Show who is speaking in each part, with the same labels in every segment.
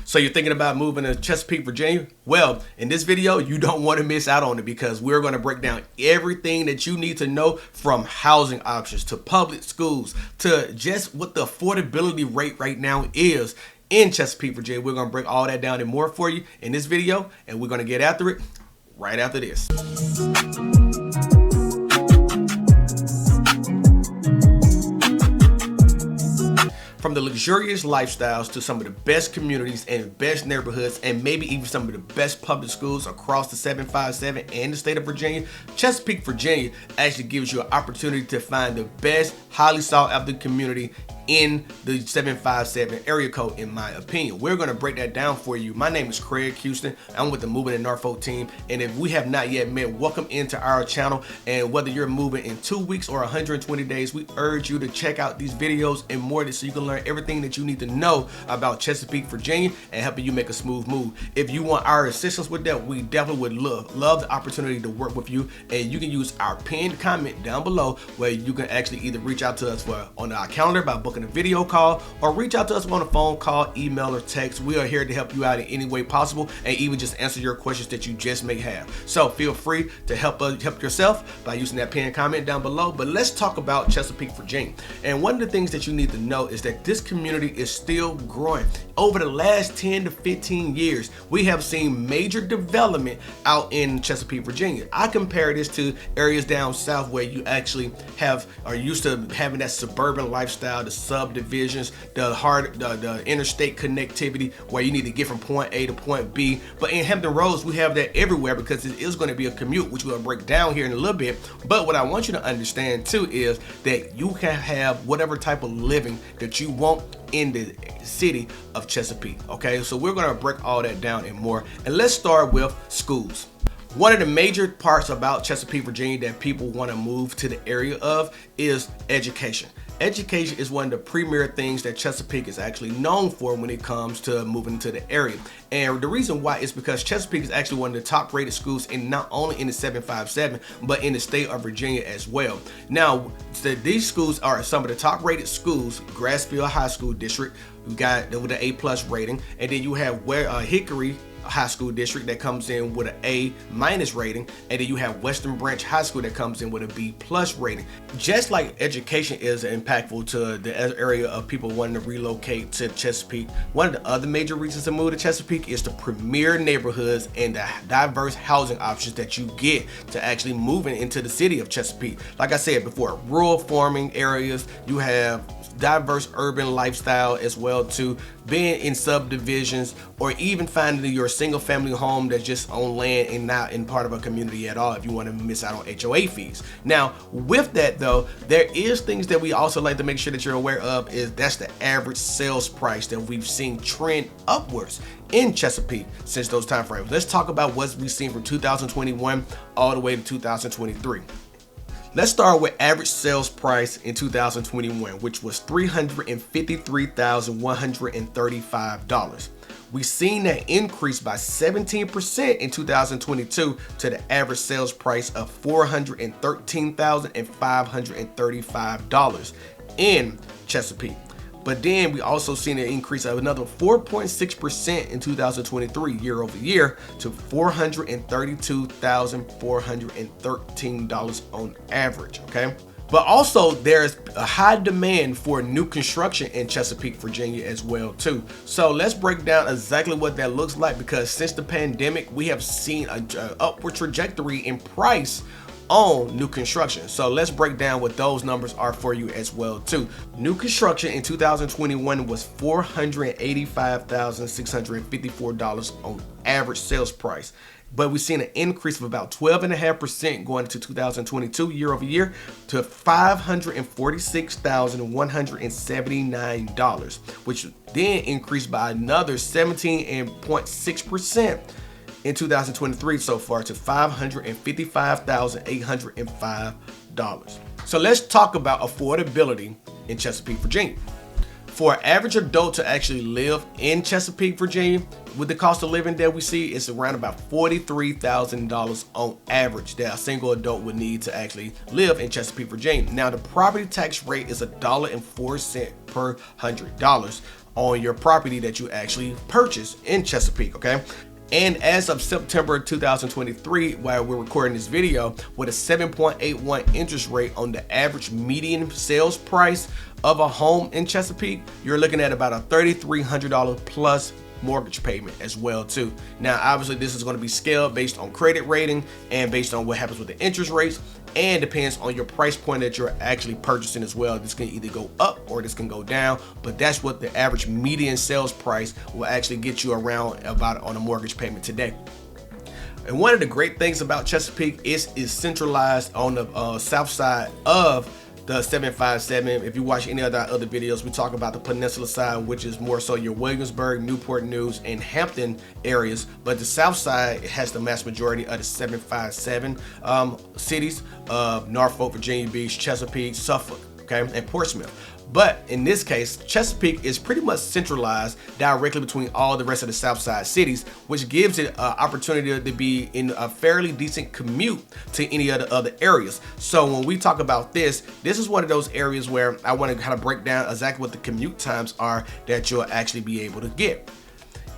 Speaker 1: So you're thinking about moving to Chesapeake, Virginia? Well, in this video, you don't want to miss out on it because we're going to break down everything that you need to know, from housing options to public schools to just what the affordability rate right now is in Chesapeake, Virginia. We're going to break all that down and more for you in this video, and we're going to get after it right after this. From the luxurious lifestyles to some of the best communities and best neighborhoods, and maybe even some of the best public schools across the 757 and the state of Virginia, Chesapeake, Virginia actually gives you an opportunity to find the best, highly sought after community in the 757 area code, in my opinion. We're going to break that down for you. My name is Craig Houston. I'm with the Moving in Norfolk team, and if we have not yet met, welcome into our channel. And whether you're moving in 2 weeks or 120 days, we urge you to check out these videos and more so you can learn everything that you need to know about Chesapeake, Virginia, and helping you make a smooth move. If you want our assistance with that, we definitely would love the opportunity to work with you, and you can use our pinned comment down below where you can actually either reach out to us on our calendar by booking a video call, or reach out to us on a phone call, email, or text. We are here to help you out in any way possible, and even just answer your questions that you just may have. So feel free to help yourself by using that pinned comment down below. But let's talk about Chesapeake, Virginia. And one of the things that you need to know is that this community is still growing. Over the last 10 to 15 years, we have seen major development out in Chesapeake, Virginia. I compare this to areas down south where you actually are used to having that suburban lifestyle, the subdivisions, the interstate connectivity where you need to get from point A to point B. But in Hampton Roads, we have that everywhere because it is going to be a commute, which we'll break down here in a little bit. But what I want you to understand too is that you can have whatever type of living that you want in the city of Chesapeake. Okay, so we're going to break all that down and more. And let's start with schools. One of the major parts about Chesapeake, Virginia that people want to move to the area of is education. Education is one of the premier things that Chesapeake is actually known for when it comes to moving to the area. And the reason why is because Chesapeake is actually one of the top rated schools in not only in the 757, but in the state of Virginia as well. Now, these schools are some of the top rated schools. Grassfield High School District, we got with an A+ rating, and then you have Hickory High School District that comes in with an A- rating, and then you have Western Branch High School that comes in with a B+ rating. Just like education is impactful to the area of people wanting to relocate to Chesapeake, one of the other major reasons to move to Chesapeake is the premier neighborhoods and the diverse housing options that you get to actually moving into the city of Chesapeake. Like I said before, rural farming areas, you have diverse urban lifestyle as well too, being in subdivisions, or even finding your single family home that's just on land and not in part of a community at all if you want to miss out on HOA fees. Now with that though, there is things that we also like to make sure that you're aware of, is that's the average sales price that we've seen trend upwards in Chesapeake since those time frames. Let's talk about what we've seen from 2021 all the way to 2023. Let's start with average sales price in 2021, which was $353,135. We've seen that increase by 17% in 2022 to the average sales price of $413,535 in Chesapeake. But then we also seen an increase of another 4.6% in 2023 year over year to $432,413 on average, okay? But also there's a high demand for new construction in Chesapeake, Virginia as well too. So let's break down exactly what that looks like, because since the pandemic, we have seen an upward trajectory in price on new construction. So let's break down what those numbers are for you as well too. New construction in 2021 was $485,654 on average sales price. But we've seen an increase of about 12.5% going into 2022 year over year to $546,179, which then increased by another 17.6% in 2023 so far to $555,805. So let's talk about affordability in Chesapeake, Virginia. For an average adult to actually live in Chesapeake, Virginia, with the cost of living that we see, it's around about $43,000 on average that a single adult would need to actually live in Chesapeake, Virginia. Now, the property tax rate is $1.04 per $100 on your property that you actually purchased in Chesapeake, okay? And as of September 2023, while we're recording this video, with a 7.81 interest rate on the average median sales price of a home in Chesapeake, you're looking at about a $3,300 plus mortgage payment as well too. Now obviously this is going to be scaled based on credit rating and based on what happens with the interest rates, and depends on your price point that you're actually purchasing as well. This can either go up or this can go down, but that's what the average median sales price will actually get you around about on a mortgage payment today. And one of the great things about Chesapeake is centralized on the south side of the 757. If you watch any of our other videos, we talk about the peninsula side, which is more so your Williamsburg, Newport News, and Hampton areas. But the south side has the mass majority of the 757 cities of Norfolk, Virginia Beach, Chesapeake, Suffolk, okay, and Portsmouth. But in this case, Chesapeake is pretty much centralized directly between all the rest of the south side cities, which gives it an opportunity to be in a fairly decent commute to any of the other areas. So when we talk about this is one of those areas where I want to kind of break down exactly what the commute times are that you'll actually be able to get.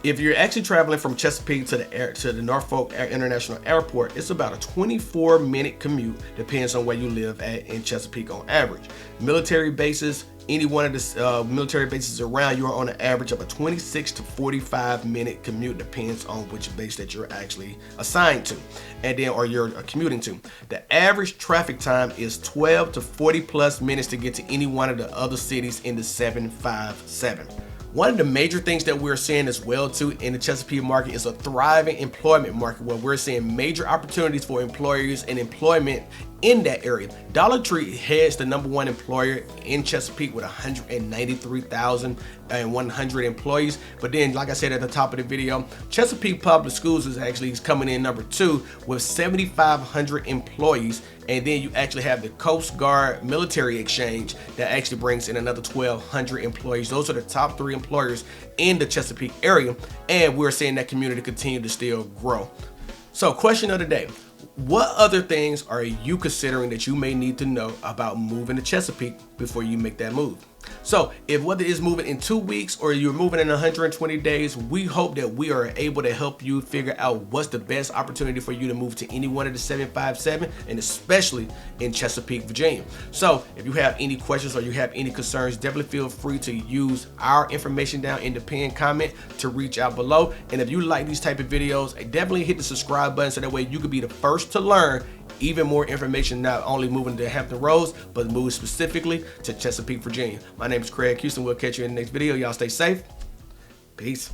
Speaker 1: If you're actually traveling from Chesapeake to the Norfolk International Airport, it's about a 24-minute commute, depends on where you live at in Chesapeake on average. Military bases, any one of the military bases around you are on an average of a 26 to 45-minute commute, depends on which base that you're actually assigned to, and then or you're commuting to. The average traffic time is 12 to 40 plus minutes to get to any one of the other cities in the 757. One of the major things that we're seeing as well too in the Chesapeake market is a thriving employment market, where we're seeing major opportunities for employers and employment in that area. Dollar Tree heads the #1 employer in Chesapeake with 193,100 employees. But then, like I said at the top of the video, Chesapeake Public Schools is actually coming in #2 with 7,500 employees. And then you actually have the Coast Guard Military Exchange that actually brings in another 1,200 employees. Those are the top 3 employers in the Chesapeake area, and we're seeing that community continue to still grow. So question of the day: what other things are you considering that you may need to know about moving to Chesapeake before you make that move? So if whether it's moving in 2 weeks or you're moving in 120 days, we hope that we are able to help you figure out what's the best opportunity for you to move to any one of the 757, and especially in Chesapeake, Virginia. So if you have any questions or you have any concerns, definitely feel free to use our information down in the pinned comment to reach out below. And if you like these type of videos, definitely hit the subscribe button so that way you can be the first to learn even more information, not only moving to Hampton Roads, but move specifically to Chesapeake, Virginia. My name is Craig Houston. We'll catch you in the next video. Y'all stay safe. Peace.